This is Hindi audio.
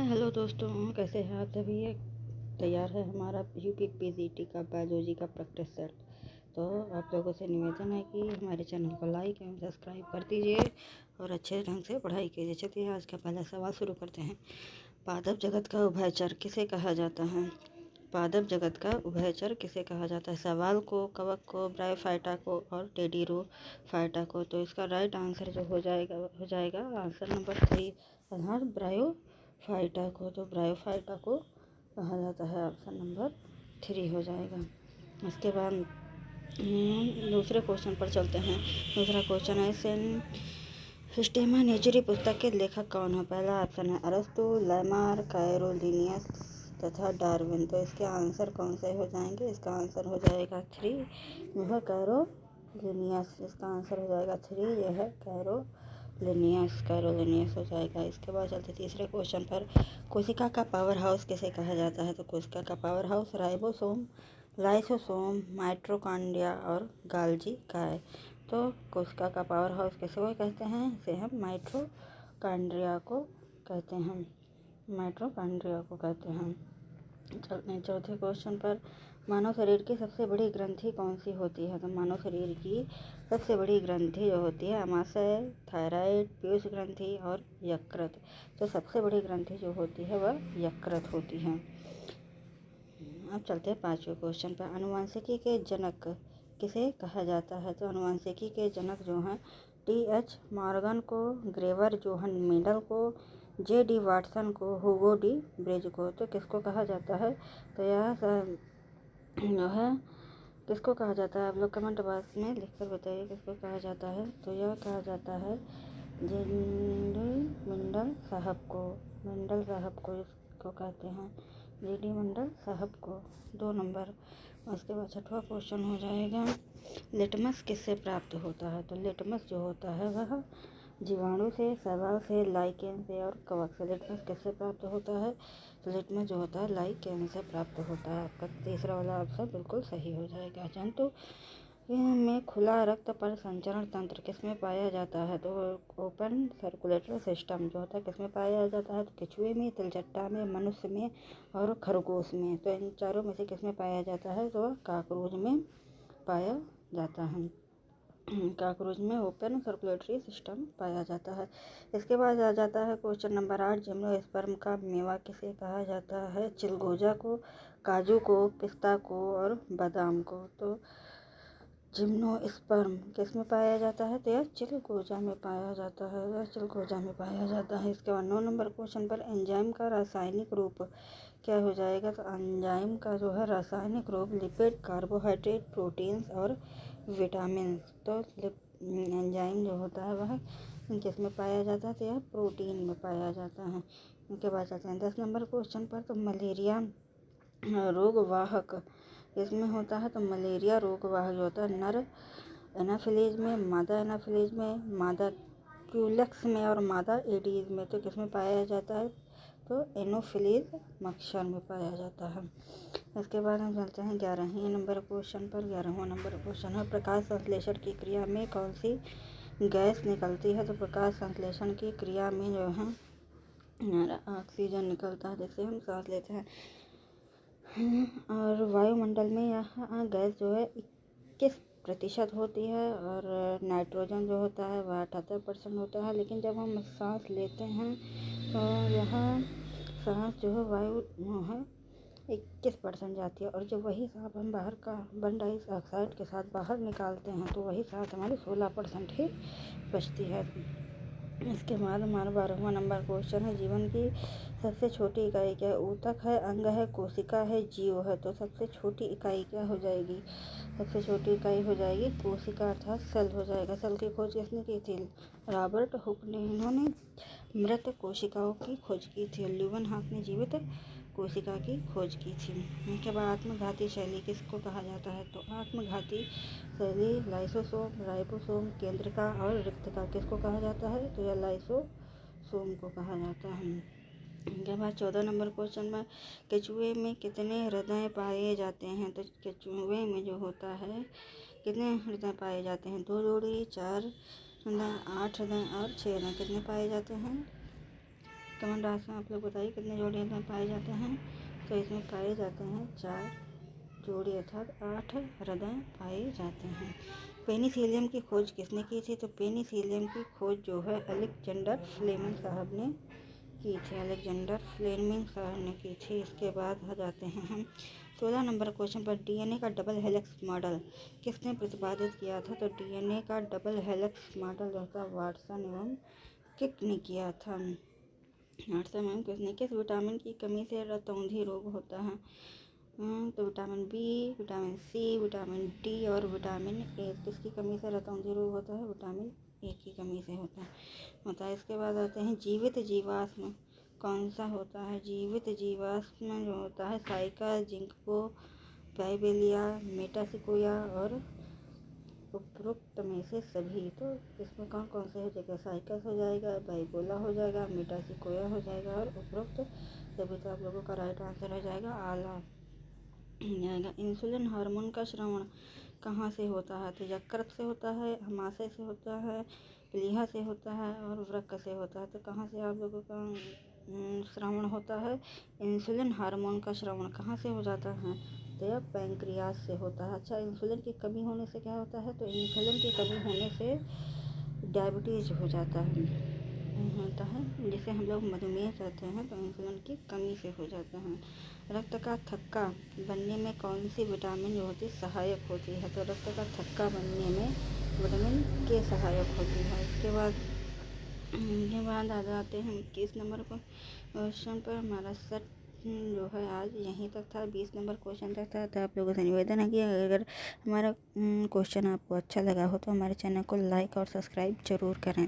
हाय हेलो दोस्तों, कैसे हैं आप सभी। तैयार है हमारा यूपी पीजीटी का बायोलॉजी का प्रैक्टिस सेट। तो आप लोगों से निवेदन है कि हमारे चैनल को लाइक एवं सब्सक्राइब कर दीजिए और अच्छे ढंग से पढ़ाई कीजिए। चलिए आज का पहला सवाल शुरू करते हैं। पादप जगत का उभयचर किसे कहा जाता है। पादप जगत का उभयचर किसे कहा जाता है। सवाल को, कवक को, ब्रायोफाइटा को और टेडिरोफाइटा को। तो इसका राइट आंसर जो हो जाएगा आंसर नंबर 3 आधार ब्रायोफाइटा को। तो ब्रायोफाइटा को कहा जाता है, ऑप्शन नंबर 3 हो जाएगा। इसके बाद दूसरे क्वेश्चन पर चलते हैं। दूसरा क्वेश्चन है सिस्टेमा नेचुरी पुस्तक के लेखक कौन है। पहला ऑप्शन है अरस्तु, लैमार, कैरोलिनियस तथा डार्विन। तो इसके आंसर कौन से हो जाएंगे। इसका आंसर हो जाएगा 3, यह है कैरोलिनियस। इसका आंसर हो जाएगा 3, यह है कैरोलिनियस हो जाएगा। इसके बाद चलते तीसरे क्वेश्चन पर। कोशिका का पावर हाउस किसे कहा जाता है। तो कोशिका का power house ribosome, lysosome, mitochondria और गाल्जी काय। तो कोशिका का पावर हाउस किसे वो कहते हैं। इसे हम माइटोकॉन्ड्रिया को कहते हैं। चलते हैं चौथे क्वेश्चन पर। मानव शरीर की सबसे बड़ी ग्रंथि कौन सी होती है। तो मानव शरीर की सबसे बड़ी ग्रंथि जो होती है अमाशय, थायराइड, पीयूष ग्रंथि और यकृत। तो सबसे बड़ी ग्रंथि जो होती है वह यकृत होती है। अब चलते हैं पांचवें क्वेश्चन पर। आनुवंशिकी के जनक किसे कहा जाता है। तो आनुवंशिकी के जनक जो हैं T.H. मॉर्गन को, ग्रेवर जोहन मेंडल को, J.D. वाटसन को, हुगो डी ब्रिज को। तो किसको कहा जाता है। तो यह जो है किसको कहा जाता है। आप लोग कमेंट बॉक्स में लिखकर बताइए किसको कहा जाता है। तो यह कहा जाता है मेंडल साहब को इसको कहते हैं। J.D. मेंडल साहब को। 2 नंबर। उसके बाद छठवां क्वेश्चन हो जाएगा लिटमस किससे प्राप्त होता है। तो लिटमस जो होता है वह जीवाणु से, शैवाल से, लाइकेन से और कवक से। लिटमस किससे प्राप्त होता है। तो लिटमस जो होता है लाइकेन से प्राप्त होता है। आपका तीसरा वाला ऑप्शन बिल्कुल सही हो जाएगा। जंतु में खुला रक्त पर संचरण तंत्र किसमें पाया जाता है। तो ओपन सर्कुलेटरी सिस्टम जो होता है किसमें पाया जाता है। तो केचुए में, तिलचट्टा में, मनुष्य में और खरगोश में। तो इन चारों में से किसमें पाया जाता है। तो काकरोच में पाया जाता है। काकरोच में ओपन सर्कुलेटरी सिस्टम पाया जाता है। इसके बाद आ जाता है क्वेश्चन नंबर 8। जिम्नोस्पर्म का मेवा किसे कहा जाता है। चिलगोजा को, काजू को, पिस्ता को और बादाम को। तो जिम्नोस्पर्म किस में पाया जाता है। तो यह चिलगोजा में पाया जाता है। इसके बाद 9 नंबर क्वेश्चन पर एंजाइम का रासायनिक रूप क्या हो जाएगा। तो एंजाइम का जो है रासायनिक रूप लिपिड, कार्बोहाइड्रेट, प्रोटीन्स और विटामिन। तो एंजाइम जो होता है वह किस में पाया जाता है। तो यह प्रोटीन में पाया जाता है। उनके बाद चलते हैं 10 नंबर क्वेश्चन पर। तो मलेरिया रोगवाहक इसमें होता है। तो मलेरिया रोगवाहक जो होता है नर एनाफिलीज में, मादा एनाफिलीज में, मादा क्यूलेक्स में और मादा एडीज में। तो किसमें पाया जाता है। तो एनोफिलीज मच्छर में पाया जाता है। इसके बाद हम चलते हैं 11वें नंबर क्वेश्चन पर। 11वां नंबर क्वेश्चन है प्रकाश संश्लेषण की क्रिया में कौन सी गैस निकलती है। तो प्रकाश संश्लेषण की क्रिया में जो है ऑक्सीजन निकलता है जिससे हम सांस लेते हैं। और वायुमंडल में यह गैस जो है 21% होती है और नाइट्रोजन जो होता है वह 78% होता है। लेकिन जब हम सांस लेते हैं तो यह सांस जो है वायु है 21% जाती है और जब वही सांस हम बाहर कार्बन डाइऑक्साइड के साथ बाहर निकालते हैं तो वही सांस हमारी 16% ही बचती है। इसके बाद हमारा 12वां नंबर क्वेश्चन है जीवन की सबसे छोटी इकाई क्या है। ऊतक है, अंग है, कोशिका है, जीव है। तो सबसे छोटी इकाई क्या हो जाएगी। सबसे छोटी इकाई हो जाएगी कोशिका अर्थात सेल हो जाएगा। सेल की खोज किसने की थी। रॉबर्ट हुक ने। इन्होंने मृत कोशिकाओं की खोज की थी। ल्यूवेनहॉक ने जीवित कोशिका की खोज की थी। इनके बाद आत्मघाती शैली किसको कहा जाता है। तो आत्मघाती शैली लाइसोसोम, राइबोसोम, केंद्रिका और रिक्तिका किसको कहा जाता है। तो यह लाइसोसोम को कहा जाता है। इनके बाद 14 नंबर क्वेश्चन में केचुए में कितने हृदय पाए जाते हैं। तो केचुए में जो होता है कितने हृदय पाए जाते हैं। 2 जोड़ी, 4 हृदय, 8 हृदय और 6 हृदय। कितने पाए जाते हैं कमेंट बॉक्स में आप लोग बताइए कितने जोड़ी में पाए जाते हैं। तो इसमें पाए जाते हैं 4 जोड़ी अर्थात 8 हृदय पाए जाते हैं। पेनिसिलियम की खोज किसने की थी? तो पेनिसिलियम की खोज जो है अलेक्जेंडर फ्लेमिंग साहब ने की थी। अलेक्जेंडर फ्लेमिंग साहब ने की थी। इसके बाद आ जाते हैं हम 16 नंबर क्वेश्चन पर। डीएनए का डबल हेलिक्स मॉडल किसने प्रतिपादित किया था? तो डीएनए का डबल हेलिक्स मॉडल जो था वाटसन एवं किक ने किया था। वाटसन एवं किक ने। किस विटामिन की कमी से रतौंधी रोग होता है? तो vitamin B, vitamin C, vitamin D और विटामिन ए। किसकी कमी से रतौंधी रोग होता है? विटामिन ए की कमी से होता है। इसके बाद आते हैं जीवित जीवाश्म कौन सा होता है? जीवित जीवाश्म जो होता है साइका, जिंको, बाइबेलिया, मेटासिकोया और उपरोक्त में से सभी। तो इसमें कौन कौन से हो जाएगा? साइकस हो जाएगा, बाइबोला हो जाएगा, मेटासिकोया हो जाएगा और उपरोक्त सभी। तो आप लोगों का राइट आंसर हो जाएगा आला जाएगा। इंसुलिन हार्मोन का श्रवण कहाँ से होता है? तो यकृत से होता है, अमाशय से होता है, प्लीहा से होता है और वृक्क से होता है। तो कहाँ से आप लोगों का श्रवण होता है? इंसुलिन हार्मोन का श्रवण कहाँ से हो जाता है? तो यह पैंक्रियाज से होता है। अच्छा, इंसुलिन की कमी होने से क्या होता है? तो इंसुलिन की कमी होने से डायबिटीज हो जाता है जिसे हम लोग मधुमेह कहते हैं। तो इंसुलिन की कमी से हो जाता है। रक्त का थक्का बनने में कौन सी विटामिन जो होती है सहायक होती है? तो रक्त का थक्का बनने में विटामिन के सहायक होती है। इसके बाद आ जाते हैं 21 नंबर क्वेश्चन पर। हमारा सेट जो है आज यहीं तक था, 20 नंबर क्वेश्चन तक था। तो आप लोगों से निवेदन है कि अगर हमारा क्वेश्चन आपको अच्छा लगा हो तो हमारे चैनल को लाइक और सब्सक्राइब ज़रूर करें।